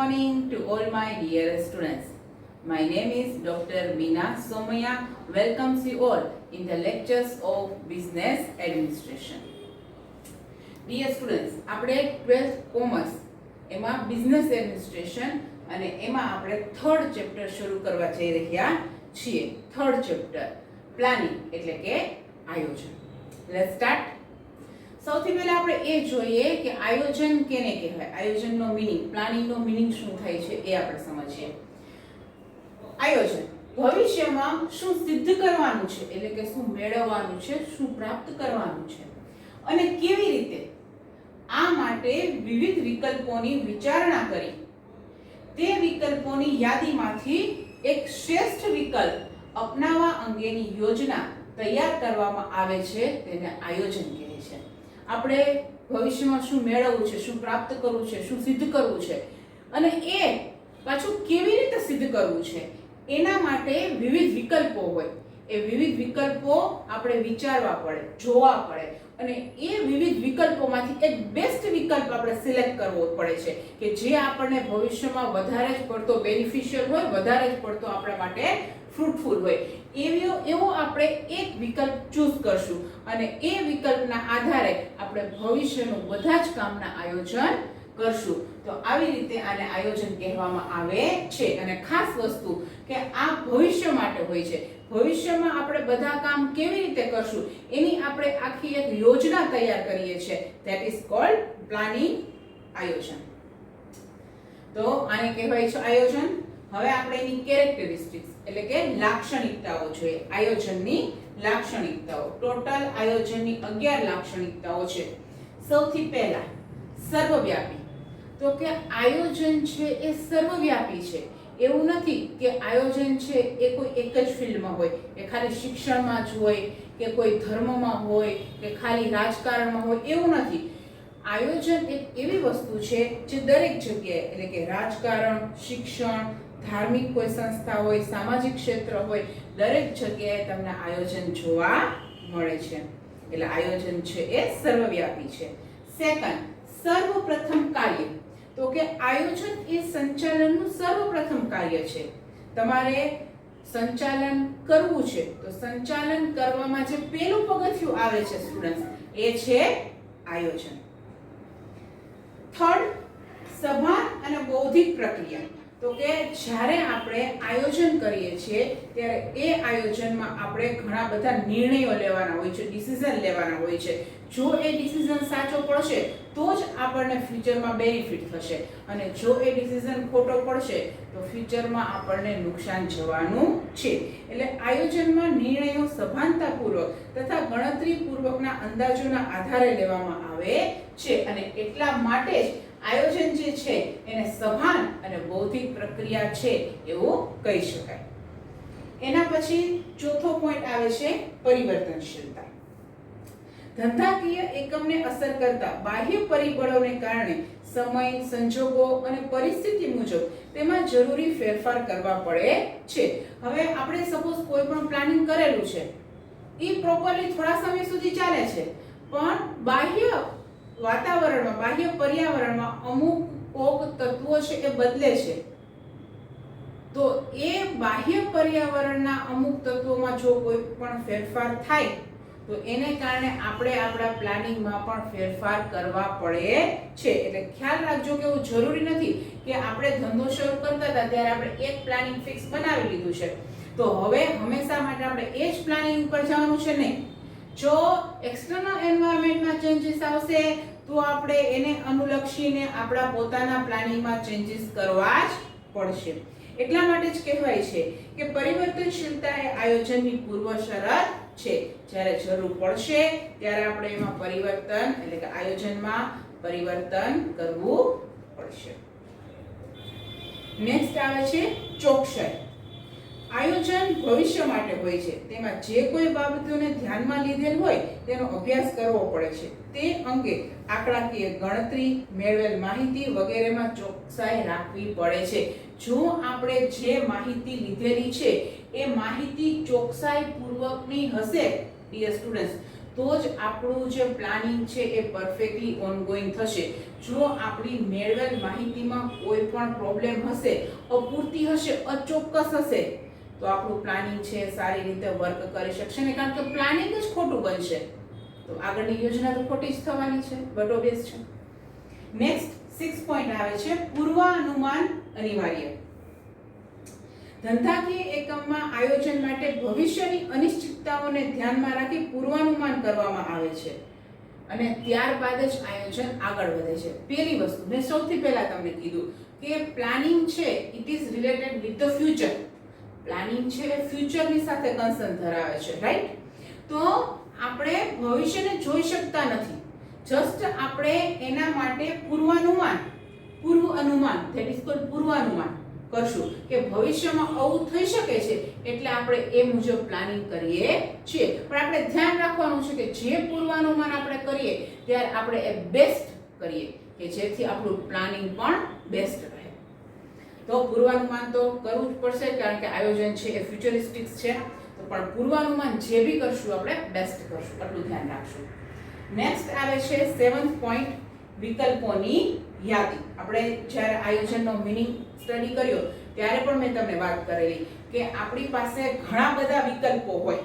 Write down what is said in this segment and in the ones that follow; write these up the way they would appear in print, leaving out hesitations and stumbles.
morning to all my dear students. My name is Dr. Meena Somaya. Welcomes you all in the lectures of Business Administration. Dear students, આપણે 12th commerce એમાં business administration અને એમાં આપણે third chapter શરૂ કરવા જઈ રહ્યા છીએ. થર્ડ ચેપ્ટર પ્લાનિંગ એટલે કે આયોજન. Let's start. સૌથી પહેલા આપણે એ જોઈએ કે આયોજન કેને કહેવાય, આયોજનનો મીનિંગ, પ્લાનિંગનો મીનિંગ શું થાય છે એ આપણે સમજીએ. આયોજન ભવિષ્યમાં શું સિદ્ધ કરવાનું છે એટલે કે શું મેળવવાનું છે, શું પ્રાપ્ત કરવાનું છે અને કેવી રીતે, આ માટે વિવિધ વિકલ્પોની વિચારણા કરી તે વિકલ્પોની યાદીમાંથી એક શ્રેષ્ઠ વિકલ્પ અપનાવવા અંગેની યોજના તૈયાર કરવામાં આવે છે, તેને આયોજન કહે છે. આપણે ભવિષ્યમાં શું મેળવવું છે, શું પ્રાપ્ત કરવું છે, શું સિદ્ધ કરવું છે અને એ પાછું કેવી રીતે સિદ્ધ કરવું છે એના માટે વિવિધ વિકલ્પો હોય. એ વિવિધ વિકલ્પો આપણે વિચારવા પડે, જોવા પડે અને એ વિવિધ વિકલ્પોમાંથી એક બેસ્ટ વિકલ્પ આપણે સિલેક્ટ કરવો પડે છે કે જે આપણને ભવિષ્યમાં વધારે જ પડતો બેનિફિશિયલ હોય, વધારે જ પડતો આપણા માટે ફ્રૂટફુલ હોય. એવો આપણે એક વિકલ્પ ચૂઝ કરશું અને એ વિકલ્પના આધારે આપણે ભવિષ્યનું બધા જ કામના આયોજન કરશું. તો આવી રીતે આને આયોજન કહેવામાં આવે છે. અને ખાસ વસ્તુ કે આ ભવિષ્ય માટે હોય છે. ભવિષ્યમાં આપણે બધા કામ કેવી રીતે કરશું એની આપણે આખી એક યોજના તૈયાર કરીએ છીએ. ધેટ ઇઝ કોલ્ડ પ્લાનિંગ, આયોજન. તો આને કહેવાય છે આયોજન. હવે આપણે એની કેરેક્ટરિસ્ટિક્સ એટલે કે લાક્ષણિકતાઓ જોઈએ. આયોજનની લાક્ષણિકતાઓ, ટોટલ આયોજનની 11 લાક્ષણિકતાઓ છે. સૌથી પહેલા સર્વવ્યાપી. તો કે આયોજન છે એ સર્વવ્યાપી છે. એવું નથી કે આયોજન છે એ કોઈ એક જ ફિલ્ડમાં હોય, કે ખાલી શિક્ષણમાં જ હોય, કે કોઈ ધર્મમાં હોય, કે ખાલી રાજકારણમાં હોય, એવું નથી. આયોજન એક એવી વસ્તુ છે જે દરેક જગ્યાએ એટલે કે રાજકારણ, શિક્ષણ, ધાર્મિક કોઈ સંસ્થા હોય, સામાજિક ક્ષેત્ર હોય, દરેક જગ્યાએ તમને આયોજન જોવા મળે છે. એટલે આયોજન છે એ સર્વવ્યાપી છે. સેકન્ડ, સર્વપ્રથમ કાર્ય. તો કે આયોજન એ સંચાલનનું સર્વપ્રથમ કાર્ય છે. તમારે સંચાલન કરવું છે તો સંચાલન કરવામાં જે પહેલું પગથિયું આવે છે સ્ટુડન્ટ્સ, એ છે આયોજન. થર્ડ, સભાન અને બૌદ્ધિક પ્રક્રિયા. તો કે જ્યારે આપણે આયોજન કરીએ છીએ ત્યારે એ આયોજનમાં આપણે ઘણા બધા નિર્ણયો લેવાના હોય છે, ડિસિઝન લેવાના હોય છે. જો એ ડિસિઝન સાચો પડશે તો જ આપણને ફ્યુચરમાં બેનિફિટ થશે અને જો એ ડિસિઝન ખોટો પડશે તો ફ્યુચરમાં આપણને નુકસાન જવાનું છે. એટલે આયોજનમાં નિર્ણયો સભાનતાપૂર્વક તથા ગણતરીપૂર્વકના અંદાજોના આધારે લેવામાં આવે છે અને એટલા માટે જ આયોજન જે છે એને સભાન અને બૌદ્ધિક પ્રક્રિયા છે એવું કહી શકાય. એના પછી ચોથો પોઈન્ટ આવે છે પરિવર્તનશીલતા. ધંધાકીય એકમને અસર કરતા બાહ્ય પરિબળોને કારણે સમય, સંજોગો અને પરિસ્થિતિ મુજબ તેમાં જરૂરી ફેરફાર કરવા પડે છે. હવે આપણે સપોઝ કોઈ પણ પ્લાનિંગ કરેલું છે, એ પ્રોપરલી થોડા સમય સુધી ચાલે છે, પણ બાહ્ય વાતાવરણમાં, બાહ્ય પર્યાવરણમાં અમુક કોક તત્વો છે એ બદલે છે. તો એ બાહ્ય પર્યાવરણના અમુક તત્વોમાં જો કોઈ પણ ફેરફાર થાય તો એને કારણે આપણે આપણા પ્લાનિંગમાં પણ ફેરફાર કરવા પડે છે. એટલે ખ્યાલ રાખજો કે એવું જરૂરી નથી કે આપણે ધંધો શરૂ કરતા હતા ત્યારે આપણે એક પ્લાનિંગ ફિક્સ બનાવી લીધું છે તો હવે હંમેશા માટે આપણે એ જ પ્લાનિંગ ઉપર જવાનું છે. નહીં, જો એક્સટર્નલ એન્વાયરમેન્ટમાં ચેન્જીસ આવશે તો આપણે એને અનુલક્ષીને આપણા પોતાના પ્લાનિંગમાં ચેન્જીસ કરવા જ પડશે. એટલા માટે જ કહેવાય છે કે પરિવર્તનશીલતા એ આયોજનની પૂર્વ શરત છે. જ્યારે જરૂર પડશે ત્યારે આપણે એમાં પરિવર્તન એટલે કે આયોજનમાં પરિવર્તન કરવું પડશે. નેક્સ્ટ આવે છે ચોકસાઈ. આયોજન ભવિષ્ય માટે હોય છે. તેમાં જે કોઈ બાબતોને ધ્યાનમાં લીધેલ હોય તેનો અભ્યાસ કરવો પડે છે. તે અંગે આંકડાકીય ગણતરી, મેળવેલ માહિતી વગેરેમાં ચોકસાઈ રાખવી પડે છે. જો આપણે જે માહિતી લીધેલી છે એ માહિતી ચોકસાઈ પૂર્વકની હશે ડિયર સ્ટુડન્ટ્સ, તો જ આપણું જે પ્લાનિંગ છે એ પરફેક્ટલી ઓનગોઈંગ થશે. જો આપણી મેળવેલ માહિતીમાં કોઈ પણ પ્રોબ્લેમ હશે, અપૂરતી હશે, અચોક્કસ હશે, તો આપણું પ્લાનિંગ છે સારી રીતે વર્ક કરી શકશે ને, કારણ કે પ્લાનિંગ જ ખોટું બનશે તો આગળની યોજના તો ખોટી જ થવાની છે. બટ ઓબ્વિયસ છે. નેક્સ્ટ 6 પોઈન્ટ આવે છે પૂર્વાનુમાન અનિવાર્ય. ધંધાકીય એકમમાં આયોજન માટે ભવિષ્યની અનિશ્ચિતતાઓને ધ્યાનમાં રાખી પૂર્વાનુમાન કરવામાં આવે છે અને ત્યારબાદ જ આયોજન આગળ વધે છે. પહેલી વસ્તુ મેં સૌથી પહેલા તમને કીધું કે પ્લાનિંગ છે it is related with the future. Planning છે એ ફ્યુચરની સાથે કન્સર્ન ધરાવે છે, રાઈટ? તો આપણે ભવિષ્યને જોઈ શકતા નથી, જસ્ટ આપણે એના માટે પૂર્વાનુમાન ધેટ ઇઝ કોલ્ડ પૂર્વાનુમાન કરશું કે ભવિષ્યમાં આવું થઈ શકે છે, એટલે આપણે એ મુજબ પ્લાનિંગ કરીએ છીએ. પણ આપણે ધ્યાન રાખવાનું છે કે જે પૂર્વાનુમાન આપણે કરીએ ત્યારે આપણે એ બેસ્ટ કરીએ કે જેથી આપણું પ્લાનિંગ પણ બેસ્ટ રહે. તો પૂર્વાનુમાન તો કરવું જ પડશે, કારણ કે આયોજન છે એ ફ્યુચરિસ્ટિક છે. તો પણ પૂર્વાનુમાન જે બી કરશું આપણે બેસ્ટ કરશું, એટલું ધ્યાન રાખશું. નેક્સ્ટ આવે છે 7th પોઈન્ટ વિકલ્પોની યાદી. આપણે જ્યારે આયોજનનો મીનિંગ સ્ટડી કર્યો ત્યારે પણ મેં તમને વાત કરેલી કે આપણી પાસે ઘણા બધા વિકલ્પો હોય,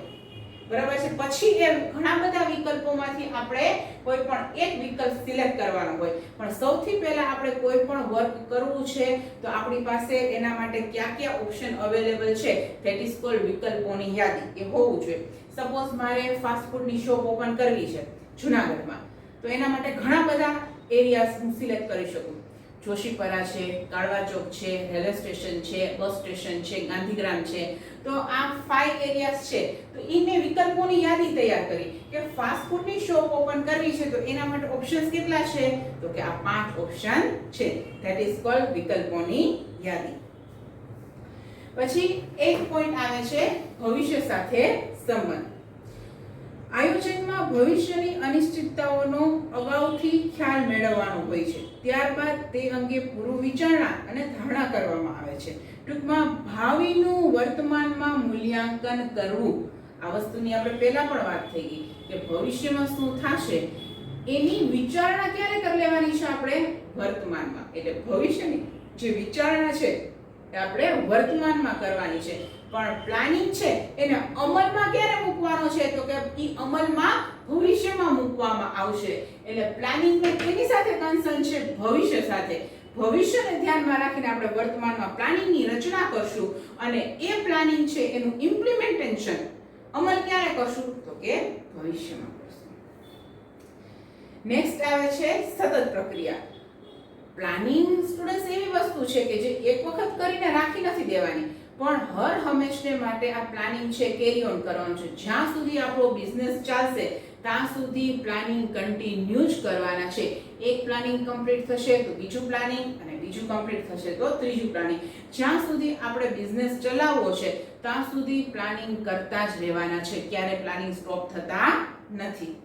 બરાબર છે. પછી એ ઘણા બધા વિકલ્પોમાંથી આપણે કોઈ પણ એક વિકલ્પ સિલેક્ટ કરવાનો હોય, પણ સૌથી પહેલા આપણે કોઈ પણ વર્ક કરવું છે તો આપણી પાસે એના માટે કયા ઓપ્શન અવેલેબલ છે ધેટ ઇઝ કોલ્ડ વિકલ્પોની યાદી. એ હોવું જોઈએ. સપોઝ મારે ફાસ્ટ ફૂડની શોપ ઓપન કરવી છે જૂનાગઢમાં, તો એના માટે ઘણા બધા એરિયાઝ હું સિલેક્ટ કરી શકું. જોશીપરા છે, કાળવા ચોક છે, રેલવે સ્ટેશન છે, બસ સ્ટેશન છે, ગાંધીગ્રામ છે. તો આ 5 એરિયાઝ છે. તો ઈ મેં વિકલ્પોની યાદી તૈયાર કરી કે ફાસ્ટ ફૂડની શોપ ઓપન કરવી છે તો એના માટે ઓપ્શન્સ કેટલા છે, તો કે આ 5 ઓપ્શન છે. ધેટ ઇઝ કોલ્ડ વિકલ્પોની યાદી. પછી એક પોઈન્ટ આવે છે ભવિષ્ય સાથે સંબંધ. આયોજનમાં ભવિષ્યની અનિશ્ચિતતાઓનો અગાઉથી ખ્યાલ મેળવવાનો હોય છે, ત્યારબાદ તે અંગે પૂર્વ વિચારણા અને ધારણા કરવામાં આવે છે. ટૂંકમાં ભાવિનું વર્તમાનમાં મૂલ્યાંકન કરવું. આ વસ્તુની આપણે પહેલા પણ વાત થઈ ગઈ કે ભવિષ્યમાં શું થશે એની વિચારણા ક્યારે કરી લેવાની છે આપણે? વર્તમાનમાં. એટલે ભવિષ્યની જે વિચારણા છે એ આપણે વર્તમાનમાં કરવાની છે, પણ પ્લાનિંગ છે એને અમલમાં ક્યારે મૂકવાનો છે, તો કે ઈ અમલમાં ભવિષ્યમાં મૂકવામાં આવશે. એટલે પ્લાનિંગ ને કેની સાથે કન્સર્ન છે? ભવિષ્ય સાથે. ભવિષ્યને ધ્યાનમાં રાખીને આપણે વર્તમાનમાં પ્લાનિંગની રચના કરશું અને એ પ્લાનિંગ છે એનું ઇમ્પ્લિમેન્ટેશન અમલ ક્યારે કરશું, તો કે ભવિષ્યમાં કરશું. નેક્સ્ટ આવે છે સતત પ્રક્રિયા. પ્લાનિંગ સ્ટુડન્ટ્સ એવી વસ્તુ છે કે જે એક વખત કરીને રાખી નથી દેવાની, પણ હર હંમેશને માટે આ પ્લાનિંગ છે કેરી ઓન કરવાનું છે. જ્યાં સુધી આપણો બિઝનેસ ચાલશે ત્યાં સુધી પ્લાનિંગ કન્ટિન્યુ જ કરવાના છે. એક પ્લાનિંગ કમ્પ્લીટ થશે તો બીજું પ્લાનિંગ, અને બીજું કમ્પ્લીટ થશે તો ત્રીજું પ્લાનિંગ. જ્યાં સુધી આપણે બિઝનેસ ચલાવવો છે ત્યાં સુધી પ્લાનિંગ કરતા જ રહેવાના છે. ક્યારે પ્લાનિંગ સ્ટોપ થતા નથી.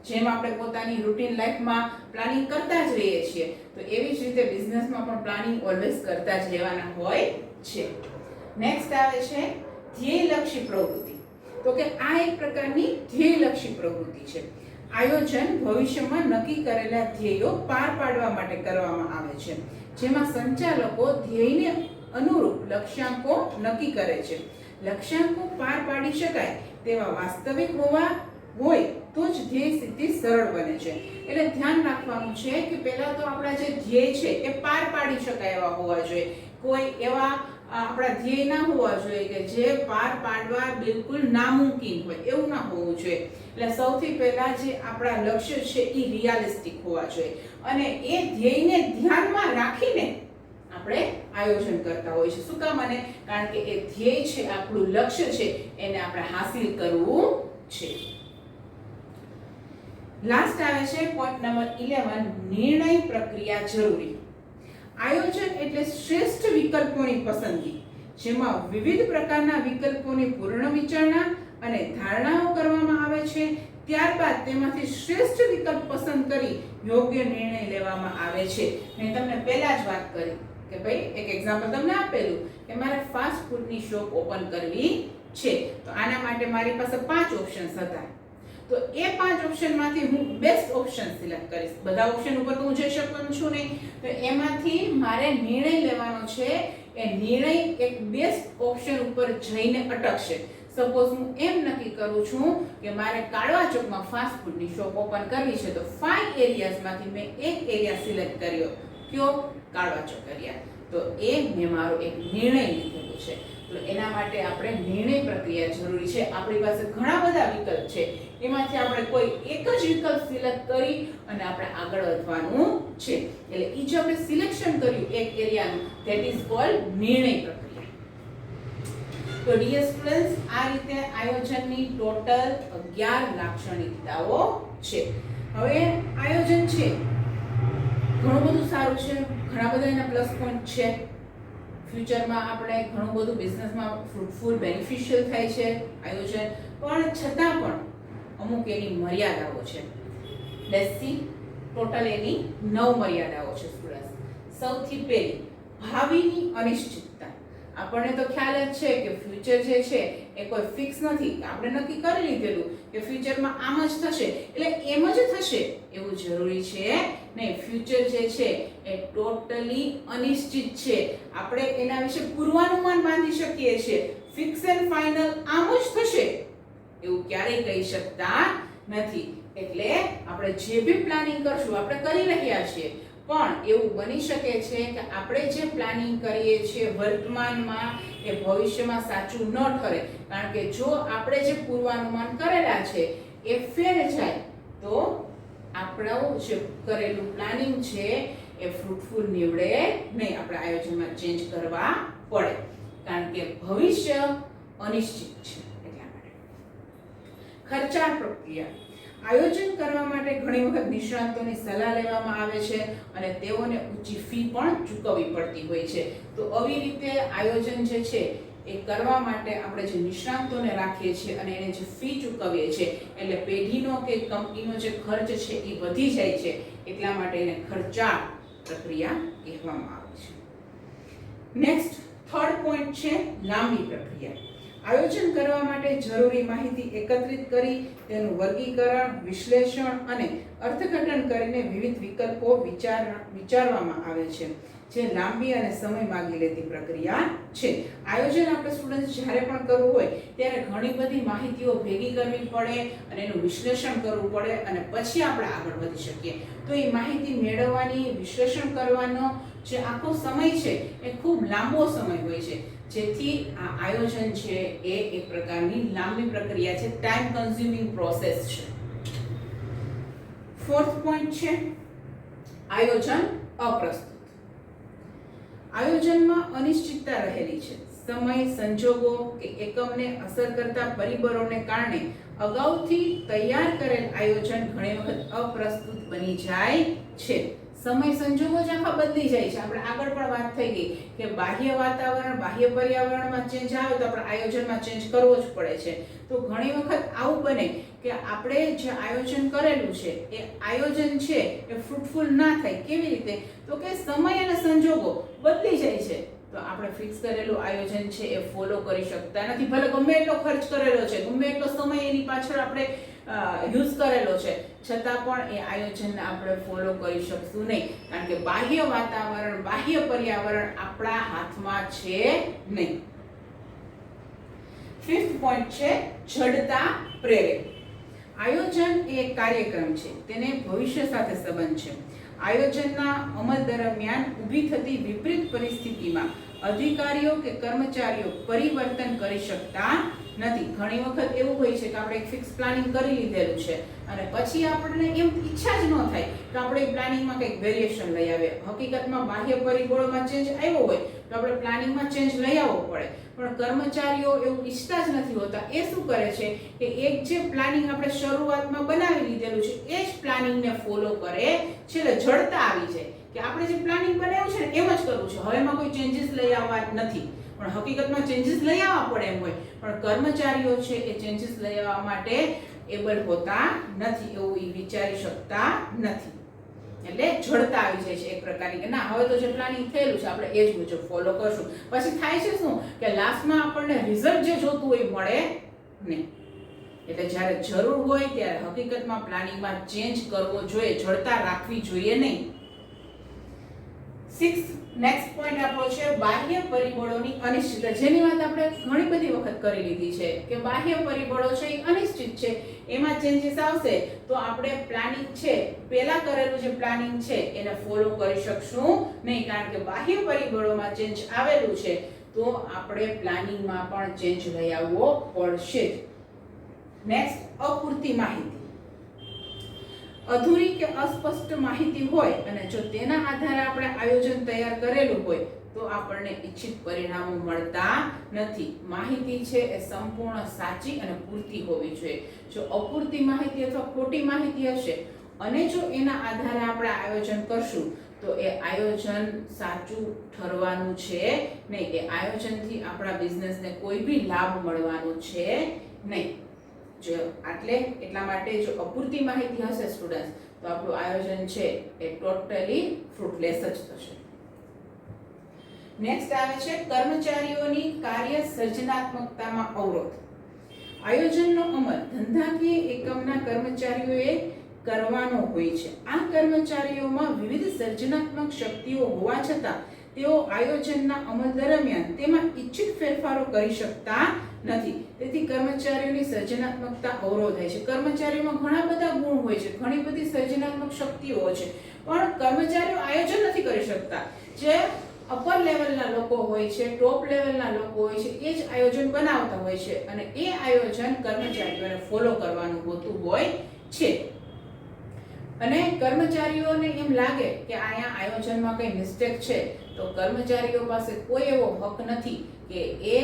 જેમ આપણે પોતાની રૂટીન લાઈફમાં પ્લાનિંગ કરતા જ રહીએ છીએ, તો એવી જ રીતે બિઝનેસમાં પણ પ્લાનિંગ ઓલવેઝ કરતા જ રહેવાના હોય છે. નેક્સ્ટ આવે છે ધ્યેયલક્ષી પ્રવૃત્તિ. તો કે આ એક પ્રકારની ધ્યેયલક્ષી પ્રવૃત્તિ છે. આયોજન ભવિષ્યમાં નક્કી કરેલા ધ્યેયો પાર પાડવા માટે કરવામાં આવે છે, જેમાં સંચાલકો ધ્યેયને અનુરૂપ લક્ષ્યાંકો નક્કી કરે છે. લક્ષ્યાંકો પાર પાડી શકાય તેવા વાસ્તવિક હોય તો જ ધ્યેય સિદ્ધિ સરળ બને છે. એટલે ધ્યાન રાખવાનું છે કે પહેલા તો આપણા જે ધ્યેય છે એ પાર પાડી શકાય એવા હોવા જોઈએ. કોઈ એવા આપણા ધ્યેય ના હોવા જોઈએ કે જે પાર પાડવા બિલકુલ નામુમકિન હોય, એવું ના હોવું જોઈએ. એટલે સૌથી પહેલા જે આપણા લક્ષ્ય છે એ રિયાલિસ્ટિક હોવા જોઈએ, અને એ ધ્યેયને ધ્યાનમાં રાખીને આપણે આયોજન કરતા હોય છે. શું કામ? અને કારણ કે એ ધ્યેય છે, આપણું લક્ષ્ય છે, એને આપણે હાસિલ કરવું છે. લાસ્ટ આવે છે પોઈન્ટ નંબર 11 નિર્ણય પ્રક્રિયા જરૂરી. આયોજન એટલે શ્રેષ્ઠ વિકલ્પોની પસંદગી, જેમાં વિવિધ પ્રકારના વિકલ્પોની પૂર્ણ વિચારણા અને ધારણાઓ કરવામાં આવે છે. ત્યારબાદ તેમાંથી શ્રેષ્ઠ વિકલ્પ પસંદ કરી યોગ્ય નિર્ણય લેવામાં આવે છે. મેં તમને પહેલા જ વાત કરી કે ભાઈ એક એક્ઝામ્પલ તમને આપેલું કે મારે ફાસ્ટ ફૂડની શોપ ઓપન કરવી છે, તો આના માટે મારી પાસે 5 ઓપ્શન્સ હતા. તો એ 5 ઓપ્શનમાંથી હું બેસ્ટ ઓપ્શન સિલેક્ટ કરીશ. બધા ઓપ્શન ઉપર તો હું જઈ શકવાનું છું નહીં, તો એમાંથી મારે નિર્ણય લેવાનો છે. એ નિર્ણય એક બેસ્ટ ઓપ્શન ઉપર જઈને અટકશે. સપોઝ હું એમ નક્કી કરું છું કે મારે કાળવા ચોકમાં ફાસ્ટ ફૂડની શોપ ઓપન કરવી છે, તો 5 એરિયાઝમાંથી મેં એક એરિયા સિલેક્ટ કર્યો. કયો? કાળવા ચોક એરિયા. તો એ મેં મારો એક નિર્ણય લીધેલો છે. તો એના માટે આપણે નિર્ણય પ્રક્રિયા જરૂરી છે. આપણી પાસે ઘણા બધા વિકલ્પ છે, એમાંથી આપણે કોઈ એક જ વિકલ્પ સિલેક્ટ કરી અને આપણે આગળ વધવાનું છે. એટલે એ જે આપણે સિલેક્શન કર્યું એક એરિયાનું, ધેટ ઇઝ કોલ્ડ નિર્ણય પ્રક્રિયા. તો ડિયર સ્ટુડન્ટ્સ, આ રીતે આયોજનની ટોટલ 11 લાક્ષણિકતાઓ છે. હવે આયોજન છે ઘણું બધું સારું છે, ઘણા બધા એના પ્લસ પોઈન્ટ છે. ફ્યુચરમાં આપણે ઘણું બધું બિઝનેસમાં ફ્રૂટફુલ બેનિફિશિયલ થાય છે આયોજન, પણ છતાં પણ અમુક એની મર્યાદાઓ છે. લેટ્સ સી ટોટલ એની 9 મર્યાદાઓ છે સ્ટુડન્ટ્સ. સૌથી પહેલી, ભાવિની અનિશ્ચિતતા. આપણને તો ખ્યાલ જ છે કે ફ્યુચર જે છે એ કોઈ ફિક્સ નથી. આપણે નક્કી કરી લીધેલું કે ફ્યુચરમાં આમ જ થશે એટલે એમ જ થશે એવું જરૂરી છે નહીં. ફ્યુચર જે છે એ ટોટલી અનિશ્ચિત છે. આપણે એના વિશે પૂર્વાનુમાન બાંધી શકીએ છીએ. ફિક્સ એન્ડ ફાઇનલ આમ જ થશે એવું ક્યારેય કહી શકતા નથી. એટલે આપણે જે બી પ્લાનિંગ કરશું, આપણે કરી રહ્યા છીએ, પણ એવું બની શકે છે કે આપણે જે પ્લાનિંગ કરીએ છીએ વર્તમાનમાં એ ભવિષ્યમાં સાચું ન ઠરે. કારણ કે જો આપણે જે પૂર્વાનુમાન કરેલા છે એ ફેર જાય તો આપણું જે કરેલું પ્લાનિંગ છે એ ફ્રૂટફુલ નીવડે નહીં. આપણે આયોજનમાં ચેન્જ કરવા પડે, કારણ કે ભવિષ્ય અનિશ્ચિત છે. એટલા માટે ખર્ચાળ પ્રક્રિયા. આયોજન કરવા માટે ઘણી વખત નિષ્ણાતોની સલાહ લેવામાં આવે છે અને તેઓને ઊંચી ફી પણ ચૂકવવી પડતી હોય છે. તો આવી રીતે આયોજન જે છે એ કરવા માટે આપણે જે નિષ્ણાતોને રાખીએ છીએ અને એને જે ફી ચૂકવીએ છીએ, એટલે પેઢીનો કે કંપનીનો જે ખર્ચ છે એ વધી જાય છે. એટલા માટે એને ખર્ચાળ પ્રક્રિયા કહેવામાં આવે છે. નેક્સ્ટ થર્ડ પોઈન્ટ છે લાંબી પ્રક્રિયા. આયોજન કરવા માટે જરૂરી માહિતી એકત્રિત કરી તેનું વર્ગીકરણ, વિશ્લેષણ અને અર્થઘટન કરીને વિવિધ વિકલ્પો વિચારવામાં આવે છે, જે લાંબી અને સમય માંગી લેતી પ્રક્રિયા છે. આયોજન આપણે સ્ટુડન્ટ્સ જ્યારે પણ કરવું હોય ત્યારે ઘણી બધી માહિતીઓ ભેગી કરવી પડે અને એનું વિશ્લેષણ કરવું પડે અને પછી આપણે આગળ વધી શકીએ. તો એ માહિતી મેળવવાની, વિશ્લેષણ કરવાનો જે આખો સમય છે એ ખૂબ લાંબો સમય હોય છે, જેથી આ આયોજન છે એ એક પ્રકારની લાંબી પ્રક્રિયા છે, ટાઈમ કન્ઝ્યુમિંગ પ્રોસેસ છે. ફોર્થ પોઈન્ટ છે આયોજન અપ્રસ્તુત. આયોજનમાં અનિશ્ચિતતા રહેલી છે. સમય, સંજોગો કે એકમને અસર કરતા પરિબળોને કારણે અગાઉથી તૈયાર કરેલ આયોજન ઘણી વખત અપ્રસ્તુત બની જાય છે. સમય સંજોગો જ આખા બદલી જાય છે. આપણે આગળ પણ વાત થઈ ગઈ કે બાહ્ય વાતાવરણ, બાહ્ય પર્યાવરણમાં ચેન્જ આવે તો આપણે આયોજનમાં ચેન્જ કરવો જ પડે છે. તો ઘણી વખત આવું બને કે આપણે જે આયોજન કરેલું છે એ આયોજન છે એ ફ્રૂટફુલ ના થાય. કેવી રીતે? તો કે સમય અને સંજોગો બદલી જાય છે, તો આપણે ફિક્સ કરેલું આયોજન છે એ ફોલો કરી શકતા નથી. ભલે ગમે એટલો ખર્ચ કરેલો છે, ગમે એટલો સમય એની પાછળ આપણે યુઝ કરેલો છે, છતાં પણ એ આયોજનને આપણે ફોલો કરી શકશું નહીં, કારણ કે બાહ્ય વાતાવરણ, બાહ્ય પર્યાવરણ આપણા હાથમાં છે નહીં. ફિફ્થ પોઈન્ટ છે જડતા પ્રેરક. આયોજન એ એક કાર્યક્રમ છે, તેને ભવિષ્ય સાથે સંબંધ છે. આયોજનના અમલ દરમિયાન ઊભી થતી વિપરીત પરિસ્થિતિમાં અધિકારીઓ કે કર્મચારીઓ પરિવર્તન કરી શકતા નથી. ઘણી વખત એવું હોય છે કે આપણે એક ફિક્સ પ્લાનિંગ કરી લીધેલું છે અને પછી આપણને એમ ઈચ્છા જ ન થાય કે આપણે એ પ્લાનિંગમાં કંઈક વેરિએશન લઈ આવીએ. હકીકતમાં બાહ્ય પરિબળોમાં ચેન્જ આવ્યો હોય તો આપણે પ્લાનિંગમાં ચેન્જ લઈ આવવો પડે, પણ કર્મચારીઓ એવું ઈચ્છતા જ નથી હોતા. એ શું કરે છે કે એક જે પ્લાનિંગ આપણે શરૂઆતમાં બનાવી લીધેલું છે એ જ પ્લાનિંગને ફોલો કરે છે. એટલે જડતા આવી જાય કે આપણે જે પ્લાનિંગ બનાવ્યું છે ને એમ જ કરવું છે, હવે એમાં કોઈ ચેન્જીસ લઈ આવવા નથી. પણ હકીકતમાં ચેન્જીસ લઈ આવવા પડે એમ હોય, પણ કર્મચારીઓ છે એ ચેન્જીસ લઈ આવવા માટે એબલ હોતા નથી, એવું એ વિચારી શકતા નથી. એટલે જડતા આવી જાય છે એક પ્રકારની કે ના, હવે તો જે પ્લાનિંગ થયેલું છે આપણે એ જ મુજબ ફોલો કરશું. પછી થાય છે શું કે લાસ્ટમાં આપણને રિઝલ્ટ જે જોતું હોય મળે નહીં. એટલે જ્યારે જરૂર હોય ત્યારે હકીકતમાં પ્લાનિંગમાં ચેન્જ કરવો જોઈએ, જડતા રાખવી જોઈએ નહીં. નેક્સ્ટ પોઈન્ટ આપણો છે બાહ્ય પરિબળોની અનિશ્ચિતતા, જેની વાત આપણે ઘણી બધી વખત કરી લીધી છે કે બાહ્ય પરિબળો છે એ અનિશ્ચિત છે, એમાં ચેન્જીસ આવશે તો આપણે પ્લાનિંગ છે પહેલા કરેલું જે પ્લાનિંગ છે એને ફોલો કરી શકશું નહીં, કારણ કે બાહ્ય પરિબળોમાં ચેન્જ આવેલું છે તો આપણે પ્લાનિંગમાં પણ ચેન્જ લઈ આવવો પડશે. નેક્સ્ટ, અપૂરતી માહિતી. અધૂરી કે અસ્પષ્ટ માહિતી હોય અને જો તેના આધારે આપણે આયોજન તૈયાર કરેલું હોય તો આપણને ઈચ્છિત પરિણામો મળતા નથી. માહિતી છે એ સંપૂર્ણ સાચી અને પૂરતી હોવી જોઈએ. જો અપૂરતી માહિતી અથવા ખોટી માહિતી હશે અને જો એના આધારે આપણે આયોજન કરશું તો એ આયોજન સાચું ઠરવાનું છે નહીં, એ આયોજનથી આપણા બિઝનેસને કોઈ બી લાભ મળવાનો છે નહીં. જો એટલા માટે જો અપૂરતી માહિતી હશે સ્ટુડન્ટ્સ તો આપણું આયોજન છે એ ટોટલી ફ્રૂટલેસ જ થશે. નેક્સ્ટ આવે છે કર્મચારીઓની કાર્ય સર્જનાત્મકતામાં અવરોધ. આયોજનનો અમલ ધંધાકીય એકમના કર્મચારીઓએ કરવાનો હોય છે. આ કર્મચારીઓમાં વિવિધ સર્જનાત્મક શક્તિઓ હોવા છતાં તેઓ આયોજનના અમલ દરમિયાન તેમાં ઈચ્છિત ફેરફારો કરી શકતા નથી. તેથી કર્મચારીઓની સર્જનાત્મકતા અવરોધાય છે. કર્મચારીઓમાં ઘણા બધા ગુણ હોય છે, ઘણી બધી સર્જનાત્મક શક્તિઓ હોય છે, પણ કર્મચારીઓ આયોજન નથી કરી શકતા. જે અપર લેવલના લોકો હોય છે, ટોપ લેવલના લોકો હોય છે, એ જ આયોજન બનાવતા હોય છે અને એ આયોજન કર્મચારીઓને ફોલો કરવાનું હોતું હોય છે. અને કર્મચારીઓને એમ લાગે કે અહીંયા આયોજનમાં કઈ મિસ્ટેક છે તો કર્મચારીઓ પાસે કોઈ એવો હક નથી કે એ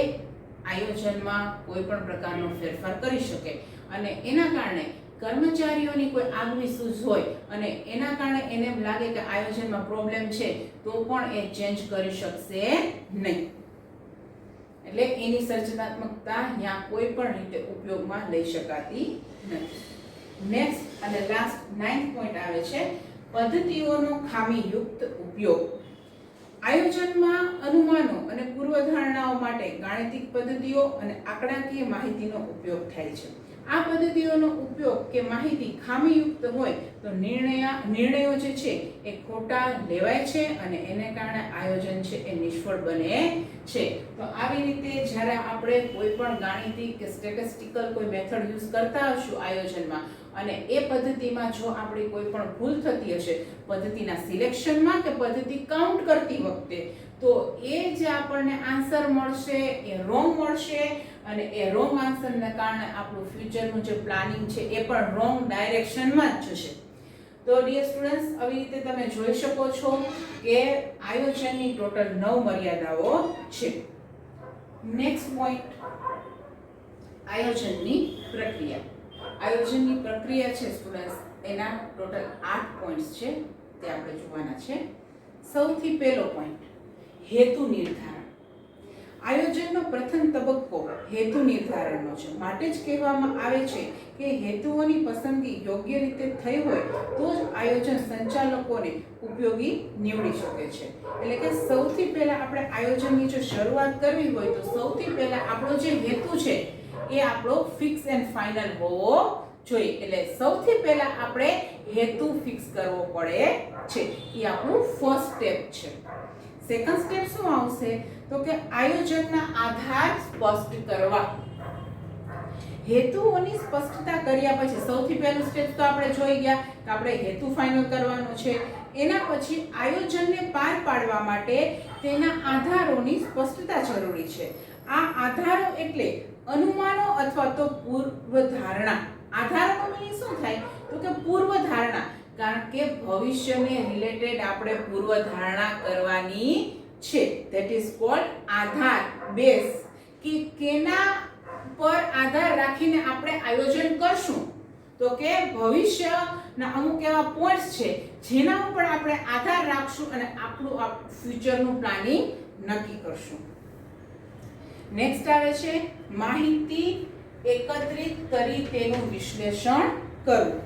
આયોજનમાં કોઈ પણ પ્રકારનો ફેરફાર કરી શકે અને એના કારણે કર્મચારીઓની કોઈ આગવી સૂઝ હોય અને એના કારણે એને એમ લાગે કે આયોજનમાં પ્રોબ્લેમ છે તો પણ એ ચેન્જ કરી શકશે નહીં. એટલે એની સર્જનાત્મકતા ત્યાં કોઈ પણ રીતે ઉપયોગમાં લઈ શકાતી નથી. નેક્સ્ટ અને લાસ્ટ 9th પોઈન્ટ આવે છે પદ્ધતિઓનો ખામીયુક્ત ઉપયોગ. આયોજનમાં અનુમાનો અને પૂર્વધારણાઓ માટે ગાણિતિક પદ્ધતિઓ અને આંકડાકીય માહિતીનો ઉપયોગ થાય છે. આ પદ્ધતિઓનો ઉપયોગ કે માહિતી ખામીયુક્ત હોય તો નિર્ણયો જે છે એ ખોટા લેવાય છે અને એને કારણે આયોજન છે એ નિષ્ફળ બને છે. તો આવી રીતે જ્યારે આપણે કોઈ પણ ગાણિતિક કે સ્ટેટિસ્ટિકલ કોઈ મેથડ યુઝ કરતા હશું આયોજનમાં અને એ પદ્ધતિમાં જો આપણી કોઈ પણ ભૂલ થતી હશે પદ્ધતિના સિલેક્શનમાં કે પદ્ધતિ કાઉન્ટ કરતી વખતે તો એ જે આપણને આન્સર મળશે એ રોંગ મળશે અને એ રોંગ આન્સરને કારણે આપણું ફ્યુચરનું જે પ્લાનિંગ છે એ પણ રોંગ ડાયરેક્શનમાં જ જશે. તો ડિયર સ્ટુડન્ટ્સ, આવી રીતે તમે જોઈ શકો છો કે આયોજનની ટોટલ 9 મર્યાદાઓ છે. નેક્સ્ટ પોઈન્ટ, આયોજનની પ્રક્રિયા. આયોજનની પ્રક્રિયા છે સ્ટુડન્ટ્સ, એના ટોટલ 8 પોઈન્ટ્સ છે, તે આપણે જોવાના છે. સૌથી પહેલો પોઈન્ટ, હેતુ નિર્ધારણ. આયોજનનો પ્રથમ તબક્કો હેતુ નિર્ધારણનો છે. માટે જ કહેવામાં આવે છે કે હેતુઓની પસંદગી યોગ્ય રીતે થઈ હોય તો જ આયોજન સંચાલકોને ઉપયોગી નીવડી શકે છે. એટલે કે સૌથી પહેલા આપણે આયોજનની જો શરૂઆત કરવી હોય તો સૌથી પહેલા આપણો જે હેતુ છે એ આપણો ફિક્સ એન્ડ ફાઇનલ હોવો જોઈએ. એટલે સૌથી પહેલા આપણે હેતુ ફિક્સ કરવો પડે છે, એ આપણું ફર્સ્ટ સ્ટેપ છે. સેકન્ડ સ્ટેપ શું આવશે તો કે આયોજનના આધાર સ્પષ્ટ કરવા. હેતુઓની સ્પષ્ટતા કર્યા પછી સૌથી પહેલું સ્ટેપ તો આપણે જોઈ ગયા કે આપણે હેતુ ફાઇનલ કરવાનો છે. એના પછી આયોજનને પાર પાડવા માટે તેના આધારોની સ્પષ્ટતા જરૂરી છે. આ આધારો એટલે અનુમાનો અથવા તો પૂર્વધારણા. આધારનો મીનિંગ શું થાય તો કે પૂર્વધારણા, કારણ કે ભવિષ્યને રિલેટેડ આપણે પૂર્વધારણા કરવાની છે. That is called Aadhaar, base. કે કેના પર આધાર રાખીને આપણે આયોજન કરશું તો કે ભવિષ્યના અમુક એવા પોઈન્ટ્સ છે જેના ઉપર આપણે આધાર રાખશું અને આપણું ફ્યુચરનું પ્લાનિંગ નક્કી કરશું. નેક્સ્ટ આવે છે માહિતી એકત્રિત કરી તેનું વિશ્લેષણ કરવું.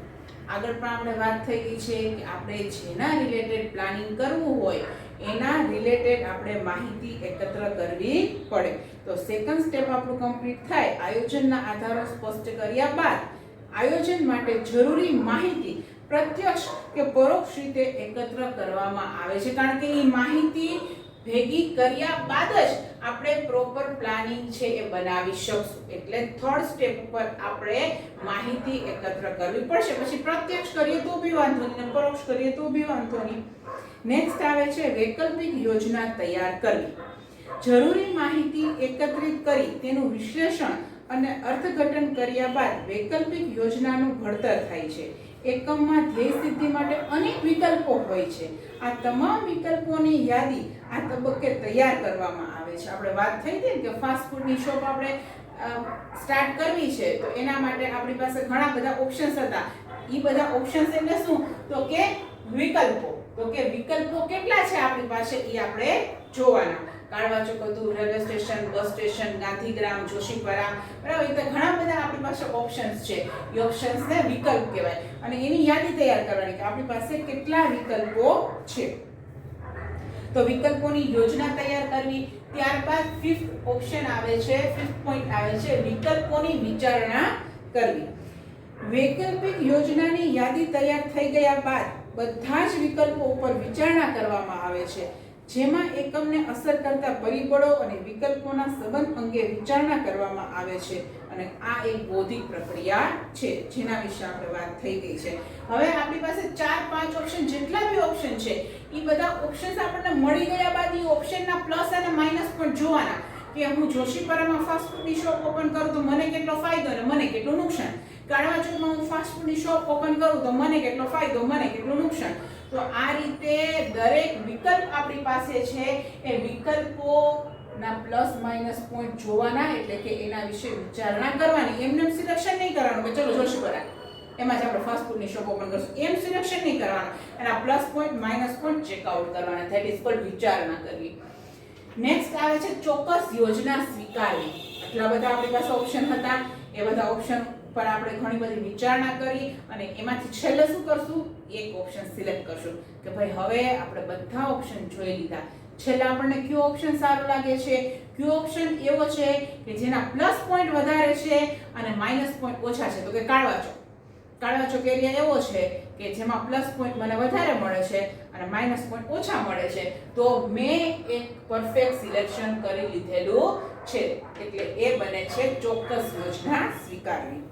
આગળ પણ આપણે વાત થઈ ગઈ છે કે આપણે જેના રિલેટેડ પ્લાનિંગ કરવું હોય એના રિલેટેડ આપણે માહિતી એકત્ર કરવી પડે. તો સેકન્ડ સ્ટેપ આપણું કમ્પ્લીટ થાય. આયોજનના આધારો સ્પષ્ટ કર્યા બાદ આયોજન માટે જરૂરી માહિતી પ્રત્યક્ષ કે પરોક્ષ રીતે એકત્ર કરવામાં આવે છે, કારણ કે એ માહિતી ભેગી કર્યા બાદ જ આપણે પ્રોપર પ્લાનિંગ છે એ બનાવી શકશું. એટલે થર્ડ સ્ટેપ પર આપણે માહિતી એકત્ર કરવી પડશે. પછી પ્રત્યક્ષ કરીએ તો બી વાંધો નહીં ને પરોક્ષ કરીએ તો બી વાંધો નહીં. નેક્સ્ટ આવે છે વૈકલ્પિક યોજના તૈયાર કરવી. જરૂરી માહિતી એકત્રિત કરી તેનું વિશ્લેષણ અને અર્થઘટન કર્યા બાદ વૈકલ્પિક યોજનાનું ઘડતર થાય છે. એકમમાં ધ્યેય સિદ્ધિ માટે અનેક વિકલ્પો હોય છે. આ તમામ વિકલ્પોની યાદી આ તબક્કે તૈયાર કરવામાં આવે છે. આપણે વાત થઈ હતી કે ફાસ્ટ ફૂડની શોપ આપણે સ્ટાર્ટ કરવી છે, તો એના માટે આપણી પાસે ઘણા બધા ઓપ્શન્સ હતા. એ બધા ઓપ્શન્સ એટલે શું? તો કે વિકલ્પો. તો કે વિકલ્પો કેટલા છે આપણી પાસે એ આપણે જોવાના. કાળવા ચોકતું, railway station, bus station, Gandhigram, Joshipara, બરાબર. તો ઘણા બધા આપણી પાસે ઓપ્શન્સ છે. એ ઓપ્શન્સને વિકલ્પ કહેવાય અને એની યાદી તૈયાર કરવાની કે આપણી પાસે કેટલા વિકલ્પો છે. તો વિકલ્પોની યોજના તૈયાર કરવી. ત્યારબાદ ફિફ્થ ઓપ્શન આવે છે, ફિફ્થ પોઈન્ટ આવે છે વિકલ્પોની વિચારણા કરવી. વૈકલ્પિક યોજનાની યાદી તૈયાર થઈ ગયા બાદ બધા જ વિકલ્પો ઉપર વિચારણા કરવામાં આવે છે, જેમાં એકમને અસર કરતા પરિબળો અને વિકલ્પોના સંબંધ અંગે વિચારણા કરવામાં આવે છે. અને આ એક બૌદ્ધિક પ્રક્રિયા છે જેના વિશે આપણે વાત થઈ ગઈ છે. હવે આપણી પાસે 4-5 ઓપ્શન જેટલા બી ઓપ્શન છે એ બધા ઓપ્શન્સ આપણને મળી ગયા બાદ એ ઓપ્શનના પ્લસ અને માઇનસ પણ જોવાના કે હું જોશીપરામાં ફાસ્ટ ફૂડની શોપ ઓપન કરું તો મને કેટલો ફાયદો અને મને કેટલું નુકસાન. કાળવા ચોકમાં હું ફાસ્ટ ફૂડની શોપ ઓપન કરું તો મને કેટલો ફાયદો, મને કેટલું નુકસાન. તો આ રીતે દરેક વિકલ્પ આપણી પાસે છે એ વિકલ્પોના પ્લસ માઇનસ પોઈન્ટ જોવાના, એટલે કે એના વિશે વિચારણા કરવાની. એમને સિલેક્શન નહીં કરવાનું કે ચલો જોશીપરા એમાં જ આપણે ફાસ્ટ ફૂડની શોપ ઓપન કરશું, એમ સિલેક્શન નહીં કરવાનું. એના plus point minus point checkout કરવાના. ધેટ ઇઝ કોલ્ડ વિચારણા કરવી. નેક્સ્ટ આવે છે ચોક્કસ યોજના સ્વીકારવી. એટલા બધા આપણી પાસે ઓપ્શન હતા, એ બધા ઓપ્શન પર આપણે ઘણી બધી વિચારણા કરી અને એમાંથી છેલ્લે શું કરશું? એક ઓપ્શન સિલેક્ટ કરશું કે ભાઈ હવે આપણે બધા ઓપ્શન જોઈ લીધા, છેલ્લે આપણને કયો ઓપ્શન સારો લાગે છે, કયો ઓપ્શન એવો છે કે જેના પ્લસ પોઈન્ટ વધારે છે અને માઇનસ પોઈન્ટ ઓછા છે. તો કે કાળવા ચોક એરિયા એવો છે કે જેમાં પ્લસ પોઈન્ટ મને વધારે મળે છે અને માઇનસ પોઈન્ટ ઓછા મળે છે. તો મેં એક પરફેક્ટ સિલેક્શન કરી લીધેલું છે, એટલે એ બને છે ચોક્કસ યોજના સ્વીકારવી.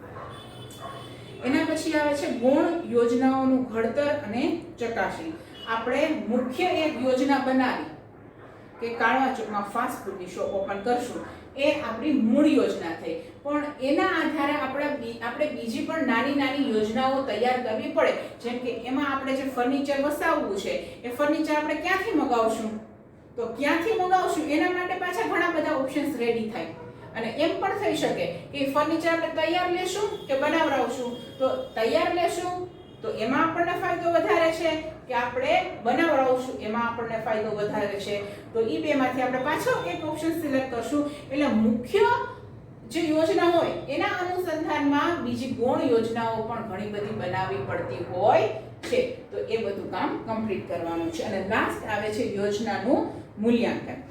એના પછી આવે છે ગૌણ યોજનાઓનું ઘડતર અને ચકાસણી. આપણે મુખ્ય એક યોજના બનાવી કે કાળવા ચોકમાં ફાસ્ટ ફૂડની શોપ ઓપન કરશું, એ આપણી મૂળ યોજના થઈ. પણ એના આધારે આપણે બીજી પણ નાની નાની યોજનાઓ તૈયાર કરવી પડે. જેમ કે એમાં આપણે જે ફર્નિચર વસાવવું છે એ ફર્નિચર આપણે ક્યાંથી મગાવશું? તો ક્યાંથી મગાવશું એના માટે પાછા ઘણા બધા ઓપ્શન્સ રેડી થાય. અને એમ પણ થઈ શકે કે ફર્નિચર આપણે તૈયાર લેશું કે બનાવરાવશું. તો તૈયાર લેશું તો એમાં આપણને ફાયદો વધારે છે કે આપણે બનાવરાવશું એમાં આપણને ફાયદો વધારે છે. તો એ બેમાંથી આપણે પાછો એક ઓપ્શન સિલેક્ટ કરશું. એટલે મુખ્ય જે યોજના હોય એના અનુસંધાનમાં બીજી ગૌણ યોજનાઓ પણ ઘણી બધી બનાવવી પડતી હોય છે. તો એ બધું કામ કમ્પ્લીટ કરવાનું છે. અને લાસ્ટ આવે છે યોજનાનું મૂલ્યાંકન.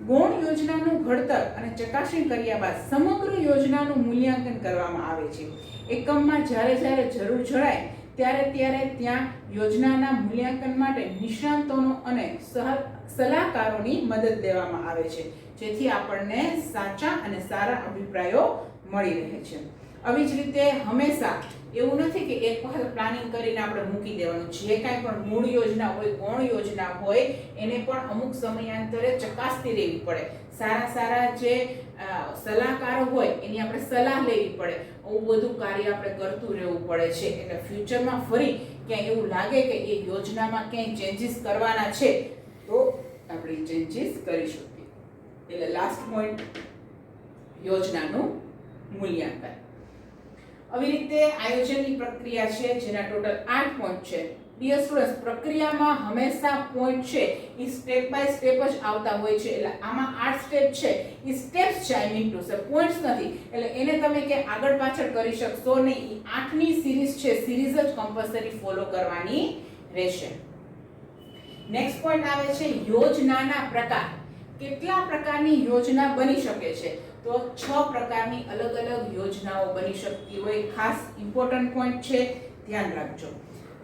ગૌણ યોજનાનું ઘડતર અને ચકાસણી કર્યા બાદ સમગ્ર યોજનાનું મૂલ્યાંકન કરવામાં આવે છે. એકમમાં જ્યારે જરૂર જણાય ત્યારે ત્યાં યોજનાના મૂલ્યાંકન માટે નિષ્ણાતોનો અને સલાહકારોની મદદ લેવામાં આવે છે, જેથી આપણને સાચા અને સારા અભિપ્રાયો મળી રહે છે. આવી જ રીતે હંમેશા એવું નથી કે એક વખત પ્લાનિંગ કરીને આપણે મૂકી દેવાનું. જે કાંઈ પણ મૂળ યોજના હોય, ગૌણ યોજના હોય, એને પણ અમુક સમયાંતરે ચકાસતી રહેવી પડે. સારા જે સલાહકારો હોય એની આપણે સલાહ લેવી પડે. આવું બધું કાર્ય આપણે કરતું રહેવું પડે છે. એટલે ફ્યુચરમાં ફરી ક્યાંય એવું લાગે કે એ યોજનામાં ક્યાંય ચેન્જીસ કરવાના છે તો આપણે ચેન્જીસ કરી શકીએ. એટલે લાસ્ટ પોઈન્ટ યોજનાનું મૂલ્યાંકન. આવી રીતે આયોજનની પ્રક્રિયા છે જેના ટોટલ 8 પોઈન્ટ છે. ડિયર સ્ટુડન્ટ્સ, પ્રક્રિયામાં હંમેશા પોઈન્ટ છે એ સ્ટેપ બાય સ્ટેપ જ આવતા હોય છે. એટલે આમાં 8 સ્ટેપ છે એ સ્ટેપ્સ છે, I mean to say points નથી. એટલે એને તમે કે આગળ પાછળ કરી શકશો નહીં. 8ની સિરીઝ છે, સિરીઝ જ કમ્પલસરી ફોલો કરવાની રહેશે. નેક્સ્ટ પોઈન્ટ આવે છે યોજનાના પ્રકાર. કેટલા પ્રકારની યોજના બની શકે છે? તો 6 પ્રકારની અલગ અલગ યોજનાઓ બની શકતી હોય. ખાસ ઇમ્પોર્ટન્ટ પોઈન્ટ છે, ધ્યાન રાખજો.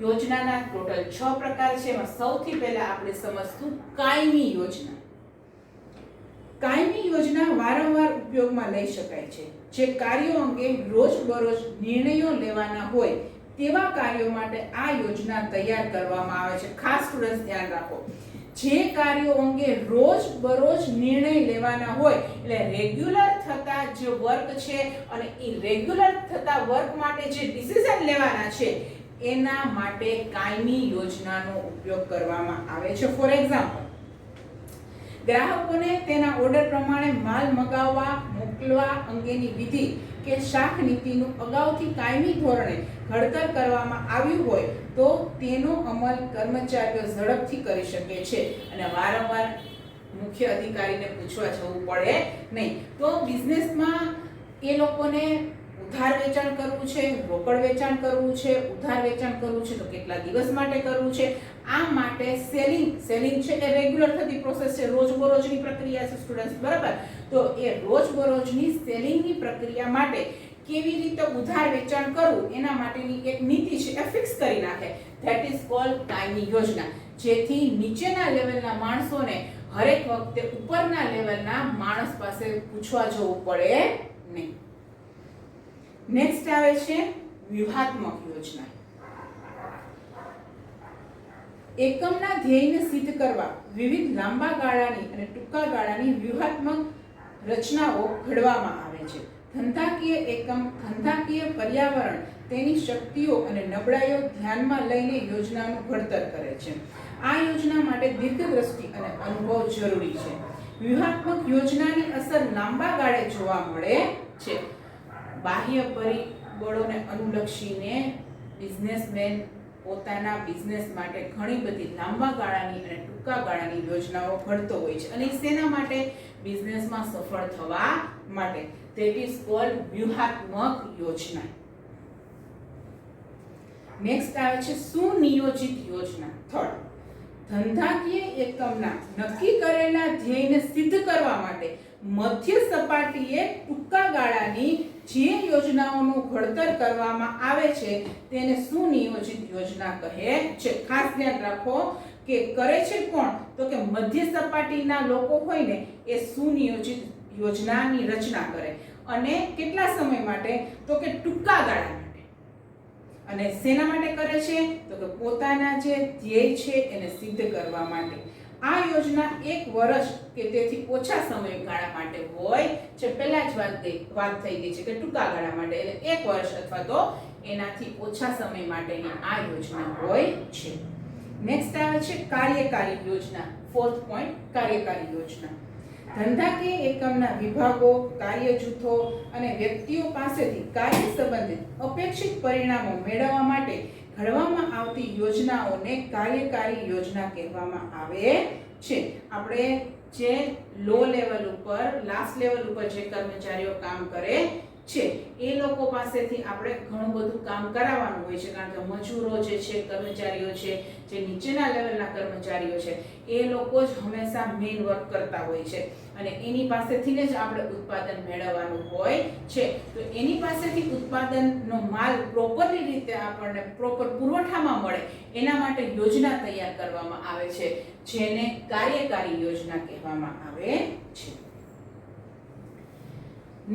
યોજનાના ટોટલ 6 પ્રકાર છે. એમાં સૌથી પહેલા આપણે સમજશું કાયમી યોજના. કાયમી યોજના વારંવાર ઉપયોગમાં લઈ શકાય છે. જે કાર્યો અંગે રોજબરોજ નિર્ણયો લેવાના હોય તેવા કાર્યો માટે આ યોજના તૈયાર કરવામાં આવે છે. ખાસ સ્ટુડન્ટ્સ ધ્યાન રાખો, જે કાર્યો અંગે રોજબરોજ નિર્ણય લેવાના હોય એટલે રેગ્યુલર થતા જે વર્ક છે અને એ રેગ્યુલર થતા વર્ક માટે જે ડિસિઝન લેવાના છે એના માટે કાયમી યોજનાનો ઉપયોગ કરવામાં આવે છે. ફોર એક્ઝામ્પલ, ગ્રાહકોને તેના ઓર્ડર પ્રમાણે માલ મગાવવા મોકલવા અંગેની વિધિ કે શાખ નીતિનું અગાઉથી કાયમી ધોરણે ઘડતર કરવામાં આવ્યું હોય તો તેનો અમલ કર્મચારીઓ ઝડપથી કરી શકે છે અને વારંવાર મુખ્ય અધિકારીને પૂછવા જવું પડે નહીં. તો બિઝનેસમાં એ લોકોને ઉધાર વેચાણ કરવું છે, રોકડ વેચાણ કરવું છે, ઉધાર વેચાણ કરવું છે તો કેટલા દિવસ માટે કરવું છે, આ માટે સેલિંગ છે એ રેગ્યુલર થતી પ્રોસેસ છે, રોજબરોજની પ્રક્રિયા છે સ્ટુડન્ટ્સ, બરાબર. તો એ રોજબરોજની સેલિંગની પ્રક્રિયા માટે કેવી રીતે ઉધાર વેચાણ કરવું એના માટેની એક નીતિ છે એ ફિક્સ કરી નાખે. ધેટ ઇઝ કોલ્ડ કાયમી યોજના. જેથી નીચેના લેવલના માણસોને હરેક વખતે ઉપરના લેવલના માણસ પાસે પૂછવા જવું પડે નહીં. નેક્સ્ટ આવે છે વ્યૂહાત્મક યોજના. એકમના ધ્યેયને સિદ્ધ કરવા વિવિધ લાંબા ગાળાની અને ટૂંકા ગાળાની વ્યૂહાત્મક રચનાઓ ઘડવામાં આવે છે. ધંધાકીય એકમ, ધંધાકીય પર્યાવરણ, તેની શક્તિઓ અને નબળાઈઓ ધ્યાનમાં લઈને યોજનાનું ઘડતર કરે છે. આ યોજના માટે દીર્ઘદ્રષ્ટિ અને અનુભવ જરૂરી છે. વ્યૂહાત્મક યોજનાની અસર લાંબા ગાળે જોવા મળે છે. બાહ્ય પરિબળોને અનુલક્ષીને બિઝનેસમેન પોતાના બિઝનેસ માટે ઘણી બધી લાંબા ગાળાની અને ટૂંકા ગાળાની યોજનાઓ ઘડતો હોય છે અને શેના માટે? બિઝનેસમાં સફળ થવા માટે. ધેટ ઇઝ કોલ્ડ વ્યૂહાત્મક યોજના. નેક્સ્ટ આવે છે સુનિયોજિત યોજના. થર્ડ, ધંધાકીય એકમના નક્કી કરેલા ધ્યેયને સિદ્ધ કરવા માટે મધ્ય સપાટીએ ટૂંકા ગાળાની જે યોજનાઓનું ઘડતર કરવામાં આવે છે તેને સુનિયોજિત યોજના કહે છે. ખાસ ધ્યાન રાખો કે કરે છે કોણ? તો કે મધ્ય સપાટીના લોકો હોય ને એ સુનિયોજિત યોજનાની રચના કરે. અને કેટલા સમય માટે? તો કે ટૂંકા ગાળા માટે. અને શેના માટે કરે છે? તો કે પોતાના જે ધ્યેય છે એને સિદ્ધ કરવા માટે. આ યોજના 1 વર્ષ કે તેથી ઓછા સમયગાળા માટે હોય છે. પહેલા જ વાત થઈ ગઈ છે કે ટૂંકા ગાળા માટે, એટલે 1 વર્ષ અથવા તો એનાથી ઓછા સમય માટેની આ યોજના હોય છે. નેક્સ્ટ આવે છે કાર્યકારી યોજના. ફોર્થ પોઈન્ટ, કાર્યકારી યોજના. ધંધાકીય એકમના વિભાગો, કાર્ય જૂથો અને વ્યક્તિઓ પાસેથી કાર્ય સંબંધિત અપેક્ષિત પરિણામો મેળવવા માટે ઘડવામાં આવતી યોજનાઓને કાર્યકારી યોજના કહેવામાં આવે છે. આપણે જે લો લેવલ ઉપર, લાસ્ટ લેવલ ઉપર જે કર્મચારીઓ કામ કરે છે એ લોકો પાસેથી આપણે ઘણું બધું કામ કરાવવાનું હોય છે. કારણ કે મજૂરો જે છે, કર્મચારીઓ છે, જે નીચેના લેવલના કર્મચારીઓ છે એ લોકો જ હંમેશા મેઇન વર્ક કરતા હોય છે અને એની પાસેથી જ આપણે ઉત્પાદન મેળવવાનું હોય છે. તો એની પાસેથી ઉત્પાદનનો માલ પ્રોપરલી રીતે આપણને પ્રોપર પુરવઠામાં મળે એના માટે યોજના તૈયાર કરવામાં આવે છે, જેને કાર્યકારી યોજના કહેવામાં આવે છે.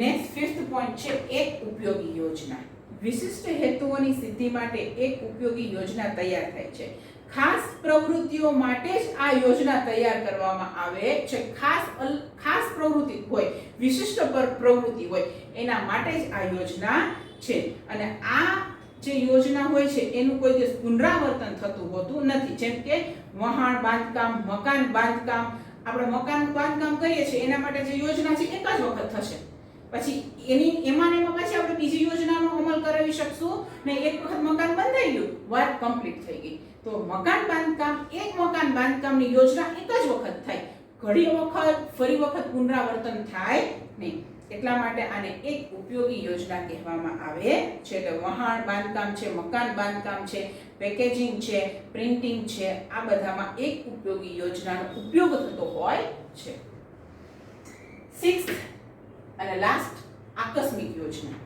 નેક્સ્ટ ફિફ્થ પોઈન્ટ છે એક ઉપયોગી યોજના. વિશિષ્ટ હેતુઓની સિદ્ધિ માટે એક ઉપયોગી યોજના તૈયાર થાય છે. ખાસ પ્રવૃત્તિઓ માટે જ આ યોજના તૈયાર કરવામાં આવે છે. ખાસ પ્રવૃત્તિ હોય, વિશિષ્ટ પ્રવૃત્તિ હોય એના માટે જ આ યોજના છે. અને આ જે યોજના હોય છે એનું કોઈ દિવસ પુનરાવર્તન થતું હોતું નથી. જેમ કે વહાણ બાંધકામ, મકાન બાંધકામ, આપણે મકાન બાંધકામ કરીએ છીએ એના માટે જે યોજના છે એક જ વખત થશે. પછી એમાં પછી આપણે બીજી યોજનાનો અમલ કરાવી શકશું ને એક વખત મકાન બંધાઈ ગયું, વાત કમ્પ્લીટ થઈ ગઈ. તો મકાન બાંધકામ, એક મકાન બાંધકામની યોજના એક જ વખત થાય, ઘણી વખત ફરી વખત પુનરાવર્તન થાય નહીં. એટલા માટે આને એક ઉપયોગી યોજના કહેવામાં આવે છે. એટલે વહાણ બાંધકામ છે, મકાન બાંધકામ છે, પેકેજિંગ છે, પ્રિન્ટિંગ છે, આ બધામાં એક ઉપયોગી યોજનાનો ઉપયોગ થતો હોય છે. 6th અને લાસ્ટ, આકસ્મિક યોજના.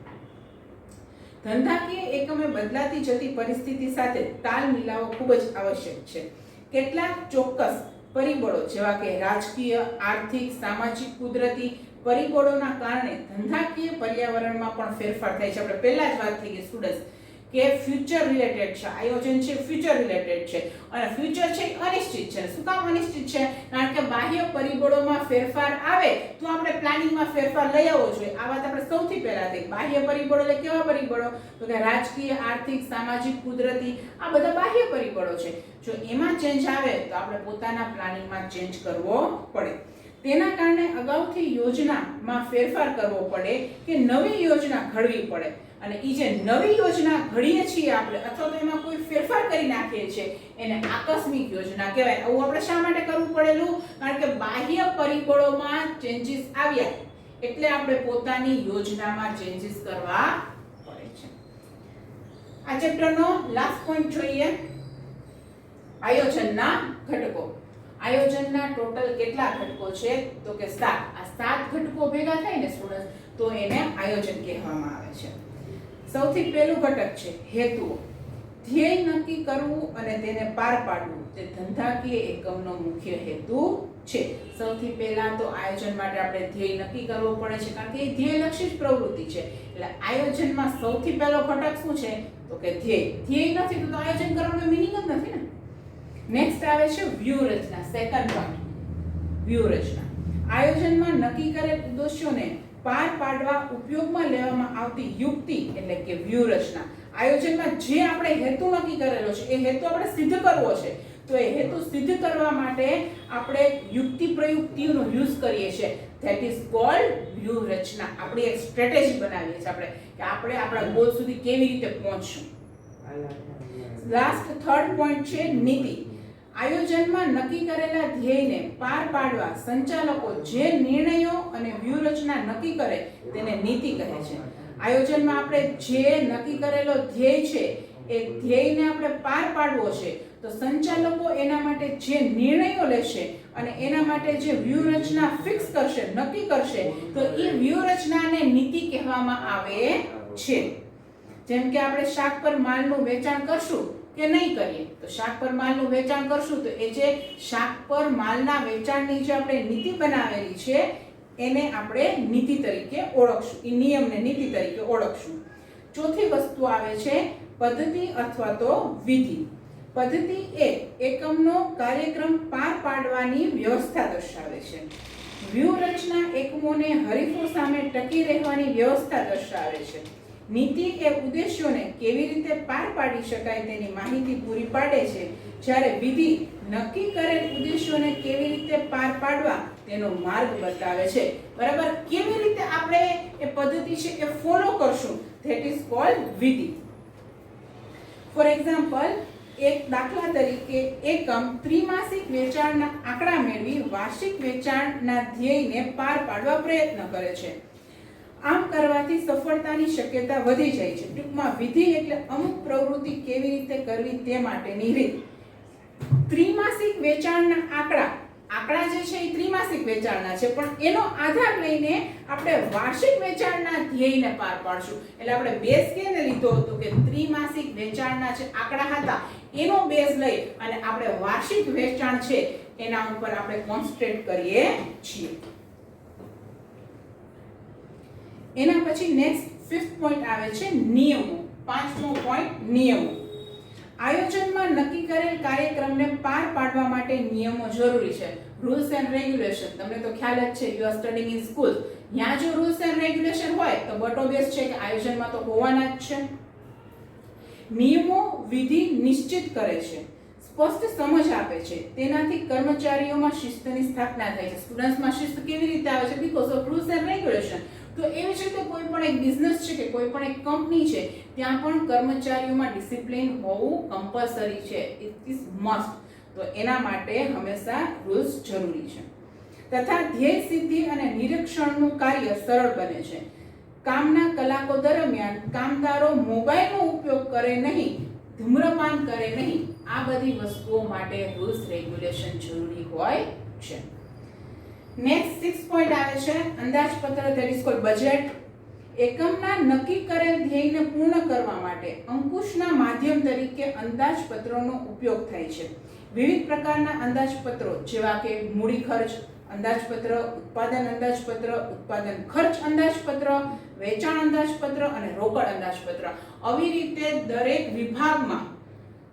ધંધાકીય એકમે બદલાતી જતી પરિસ્થિતિ સાથે તાલ મિલાવવો ખૂબ જ આવશ્યક છે. કેટલાક ચોક્કસ પરિબળો જેવા કે રાજકીય, આર્થિક, સામાજિક, કુદરતી પરિબળોના કારણે ધંધાકીય પર્યાવરણમાં પણ ફેરફાર થાય છે. આપણે પહેલા જ વાત થઈ ગઈ સ્ટુડન્ટ્સ કે ફ્યુચર રિલેટેડ છે, આયોજન છે ફ્યુચર રિલેટેડ છે, અને ફ્યુચર છે અનિશ્ચિત છે. શું કામ અનિશ્ચિત છે? કારણ કે બાહ્ય પરિબળોમાં ફેરફાર આવે તો આપણે પ્લાનિંગમાં ફેરફાર લઈ આવવો જોઈએ. આ વાત આપણે સૌથી પહેલા થઈ. બાહ્ય પરિબળો એટલે કેવા પરિબળો? તો કે રાજકીય, આર્થિક, સામાજિક, કુદરતી, આ બધા બાહ્ય પરિબળો છે. જો એમાં ચેન્જ આવે તો આપણે પોતાના પ્લાનિંગમાં ચેન્જ કરવો પડે. તેના કારણે અગાઉથી યોજનામાં ફેરફાર કરવો પડે કે નવી યોજના ઘડવી પડે. અને એ જે નવી યોજના ઘડીએ છીએ આપણે અથવા તો એમાં કોઈ ફેરફાર કરી નાખીએ છીએ એને આકસ્મિક યોજના કહેવાય. આવું આપણે શા માટે કરવું પડેલું? કારણ કે બાહ્ય પરિબળોમાં ચેન્જીસ આવ્યા એટલે આપણે પોતાની યોજનામાં ચેન્જીસ કરવા પડે છે. આ ચેપ્ટરનો લાસ્ટ પોઈન્ટ જોઈએ, આયોજનના ઘટકો. આયોજનના ટોટલ કેટલા ઘટકો છે? તો કે 7. આ 7 ઘટકો ભેગા થાય ને સ્ટુડન્ટ તો એને આયોજન કહેવામાં આવે છે. સૌથી પહેલું ઘટક છે હેતુઓ. ધ્યેય નક્કી કરવું અને તેને પાર પાડવું તે ધંધાકીય એકમનો મુખ્ય હેતુ છે. સૌથી પહેલા તો આયોજન માટે આપણે ધ્યેય નક્કી કરવો પડે છે, કારણ કે એ ધ્યેયલક્ષી જ પ્રવૃત્તિ છે. એટલે આયોજનમાં સૌથી પહેલો ઘટક શું છે? તો કે ધ્યેય. ધ્યેય નથી તો આયોજન કરવાનો મિનિંગ જ નથી ને. નેક્સ્ટ આવે છે વ્યૂહરચના. સેકન્ડ પોઈન્ટ, વ્યૂહરચના. આયોજનમાં નક્કી કરેલ ઉદ્દેશોને પાર પાડવા ઉપયોગમાં લેવામાં આવતી યુક્તિ એટલે કે વ્યૂહરચના. આયોજનમાં જે આપણે હેતુ નક્કી કરેલો છે એ હેતુ આપણે સિદ્ધ કરવો છે, તો એ હેતુ સિદ્ધ કરવા માટે આપણે યુક્તિ પ્રયુક્તિઓનો યુઝ કરીએ છીએ. ધેટ ઇઝ કોલ્ડ વ્યૂહરચના. આપણી એક સ્ટ્રેટેજી બનાવીએ છીએ આપણે કે આપણે આપણા ગોલ સુધી કેવી રીતે પહોંચશું. લાસ્ટ થર્ડ પોઈન્ટ છે નીતિ. આયોજનમાં નક્કી કરેલા ધ્યેયને પાર પાડવા સંચાલકો જે નિર્ણયો અને વ્યૂહરચના નક્કી કરે તેને નીતિ કહે છે. આયોજનમાં આપણે જે નક્કી કરેલો ધ્યેય છે એ ધ્યેયને આપણે પાર પાડવો છે તો સંચાલકો એના માટે જે નિર્ણયો લેશે અને એના માટે જે વ્યૂહરચના ફિક્સ કરશે, નક્કી કરશે, તો એ વ્યૂહરચનાને નીતિ કહેવામાં આવે છે. જેમ કે આપણે શાક પર માલનું વેચાણ કરશું કે નહીં કરીએ, તો શાક પર માલનું વેચાણ કરશું તો એ જે શાક પર માલના વેચાણની જે આપણે નીતિ બનાવેલી છે એને આપણે નીતિ તરીકે ઓળખશું, એ નિયમને નીતિ તરીકે ઓળખશું. ચોથી વસ્તુ આવે છે પદ્ધતિ અથવા તો વિધિ. પદ્ધતિ એ એકમનો કાર્યક્રમ પાર પાડવાની વ્યવસ્થા દર્શાવે છે. વ્યૂહરચના એકમોને હરીફો સામે ટકી રહેવાની વ્યવસ્થા દર્શાવે છે. નીતિ એ ઉદ્દેશોને કેવી રીતે પાર પાડી શકાય તેની માહિતી પૂરી પાડે છે, જ્યારે વિધિ નક્કી કરેલ ઉદ્દેશોને કેવી રીતે પાર પાડવા તેનો માર્ગ બતાવે છે. બરાબર, કેવી રીતે આપણે એ પદ્ધતિ છે એ ફોલો કરશું, ધેટ ઇઝ કોલ્ડ વિધિ. ફોર એક્ઝામ્પલ, એક દાખલા તરીકે એકમ ત્રિમાસિક વેચાણના આંકડા મેળવી વાર્ષિક વેચાણના ધ્યેયને પાર પાડવા પ્રયત્ન કરે છે. આમ કરવાથી સફળતાની શક્યતા વધી જાય છે. ટૂંકમાં વિધિ એટલે અમુક પ્રવૃત્તિ કેવી રીતે કરવી તે માટેની રીત. ત્રિમાસિક વેચાણના આંકડા જે છે એ ત્રિમાસિક વેચાણના છે, પણ એનો આધાર લઈને આપણે વાર્ષિક વેચાણના ધ્યેયને પાર પાડશું. એટલે આપણે બેઝ કેને લીધો હતો કે ત્રિમાસિક વેચાણના જે આંકડા હતા એનો બેઝ લઈ અને આપણે વાર્ષિક વેચાણ છે એના ઉપર આપણે કોન્સન્ટ્રેટ કરીએ છીએ. એના પછી નેક્સ્ટ 5th પોઈન્ટ આવે છે નિયમો. 5મો પોઈન્ટ નિયમો. આયોજનમાં નક્કી કરેલ કાર્યક્રમને પાર પાડવા માટે નિયમો જરૂરી છે. Rules and regulation. તમને તો ખ્યાલ જ છે, you are studying in school. ત્યાં જો રૂલ્સ એન્ડ રેગ્યુલેશન હોય તો બટ ઓબ્વિયસ છે કે આયોજનમાં તો હોવાના જ છે. નિયમો વિધિ નિશ્ચિત કરે છે, સ્પષ્ટ સમજ આપે છે. તેનાથી કર્મચારીઓમાં શિસ્તની સ્થાપના થાય છે. સ્ટુડન્ટ્સમાં શિસ્ત કેવી રીતે આવે છે? Because of rules and regulation. તો એવી જ રીતે કોઈ પણ એક બિઝનેસ છે કે કોઈ પણ એક કંપની છે ત્યાં પણ કર્મચારીઓમાં ડિસિપ્લિન હોવું કમ્પલસરી છે, ઇટ ઇઝ મસ્ટ. તો એના માટે હંમેશા રૂલ્સ જરૂરી છે. તથા ધ્યેય સિદ્ધિ અને નિરીક્ષણનું કાર્ય સરળ બને છે. કામના કલાકો દરમિયાન કામદારો મોબાઈલનો ઉપયોગ કરે નહીં, ધૂમ્રપાન કરે નહીં. આ બધી વસ્તુઓ માટે રૂલ્સ રેગ્યુલેશન જરૂરી હોય છે. નેક્સ્ટ 6 પોઈન્ટ આવે છે અંદાજપત્ર, ધેટ ઇઝ કોલ્ડ બજેટ. એકમના નક્કી કરેલ ધ્યેયને પૂર્ણ કરવા માટે અંકુશના માધ્યમ તરીકે અંદાજપત્રોનો ઉપયોગ થાય છે. વિવિધ પ્રકારના અંદાજપત્રો જેવા કે મૂડી ખર્ચ અંદાજપત્ર, ઉત્પાદન અંદાજપત્ર, ઉત્પાદન ખર્ચ અંદાજપત્ર, વેચાણ અંદાજપત્ર અને રોકડ અંદાજપત્ર. આવી રીતે દરેક વિભાગમાં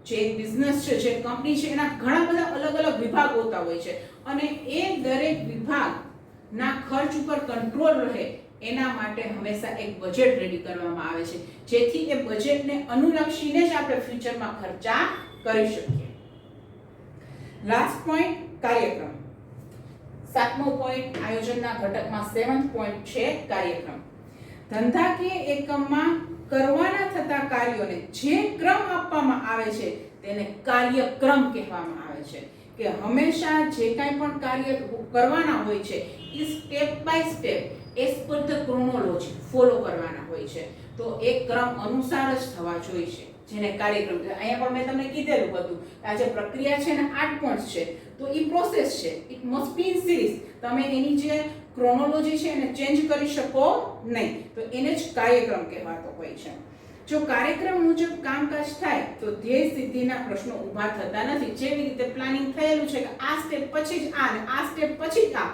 જે બિઝનેસ છે, જે કંપની છે, એના ઘણા બધા અલગ અલગ વિભાગ હોતા હોય છે અને એ દરેક વિભાગના ખર્ચ ઉપર કંટ્રોલ રહે એના માટે હંમેશા એક બજેટ રેડી કરવામાં આવે છે, જેથી એ બજેટને અનુલક્ષીને જ આપણે ફ્યુચરમાં ખર્ચા કરી શકીએ. લાસ્ટ પોઈન્ટ કાર્યક્રમ. 7મો પોઈન્ટ આયોજનના ઘટકમાં 7th પોઈન્ટ છે કાર્યક્રમ. ધંધાકીય એકમમાં કરવાના થતા કાર્યોને જે ક્રમ આપવામાં આવે છે તેને કાર્યક્રમ કહેવામાં આવે છે. કે હંમેશા જે કાંઈ પણ કાર્ય કરવાના હોય છે એ step by step as per the chronology follow કરવાના હોય છે. તો એ ક્રમ અનુસાર જ થવા જોઈએ, જેને કાર્યક્રમ કહેવાય. અહીંયા પણ મેં તમને કીધેલું હતું આ જે પ્રક્રિયા છે ને 8 પોઈન્ટ્સ છે, તો એ પ્રોસેસ છે, it must be in series. તમે એની જે ક્રોનોલોજી છે એને ચેન્જ કરી શકો નહીં, તો એને જ કાર્યક્રમ કહેવાતો હોય છે. જો કાર્યક્રમ મુજબ કામકાજ થાય તો ધ્યેય સિદ્ધિના પ્રશ્નો ઊભા થતા નથી. જેવી રીતે પ્લાનિંગ થયેલું છે કે આ સ્ટેપ પછી જ આ અને આ સ્ટેપ પછી જ આ,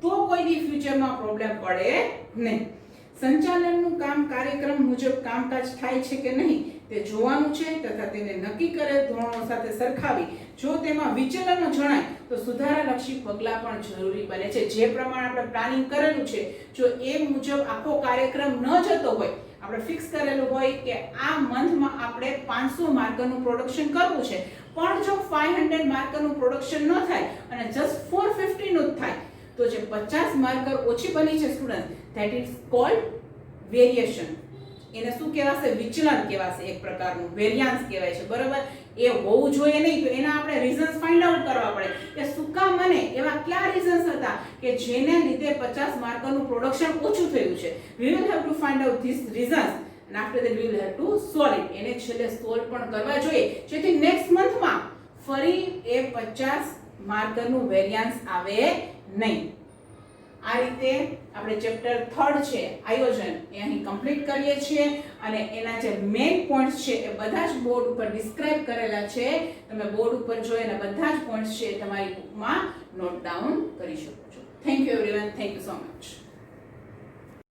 તો કોઈ દી ફ્યુચરમાં પ્રોબ્લેમ પડે નહીં. સંચાલનનું કામ કાર્યક્રમ મુજબ કામકાજ થાય છે કે નહીં તે જોવાનું છે તથા તેને નક્કી કરેલ ધોરણો સાથે સરખાવી જો તેમાં વિચલનો જણાય તો સુધારાલક્ષી પગલાં પણ જરૂરી બને છે. જે પ્રમાણે આપણે પ્લાનિંગ કરેલું છે, જો એ મુજબ આખો કાર્યક્રમ ન જતો હોય, આપણે ફિક્સ કરેલું હોય કે આ મંથમાં આપણે 500 માર્કરનું પ્રોડક્શન કરવું છે, પણ જો 500 માર્કરનું પ્રોડક્શન ન થાય અને જસ્ટ 450 નું જ થાય, તો જે 50 માર્કર ઓછી બની છે student, that is called variation. એને શું કહેવાશે? વિચલન કહેવાશે, એક પ્રકારનું વેરિયાન્સ કહેવાય છે, બરાબર. એ હોવું જોઈએ નહીં, તો એના આપણે રીઝન્સ ફાઇન્ડ આઉટ કરવા પડે કે શું કામ મને એવા કયા રીઝન્સ હતા કે જેને લીધે 50 માર્કરનું પ્રોડક્શન ઓછું થયું છે. we will have to find out these reasons and after that we will have to solve it. એને છેલ્લે સોલ્વ પણ કરવા જોઈએ, જેથી નેક્સ્ટ મંથમાં ફરી એ 50 માર્કરનું વેરિયાન્સ આવે નહીં. આ રીતે આપણે ચેપ્ટર 3 છે આયોજન એ અહીં કમ્પ્લીટ કરીએ છીએ અને એના જે મેઇન પોઈન્ટ્સ છે એ બધા જ બોર્ડ ઉપર ડિસ્ક્રાઇબ કરેલા છે. તમે બોર્ડ ઉપર જોઈ અને બધા જ પોઈન્ટ્સ છે તમારી બુકમાં નોટ ડાઉન કરી શકો છો. Thank you everyone, thank you so much.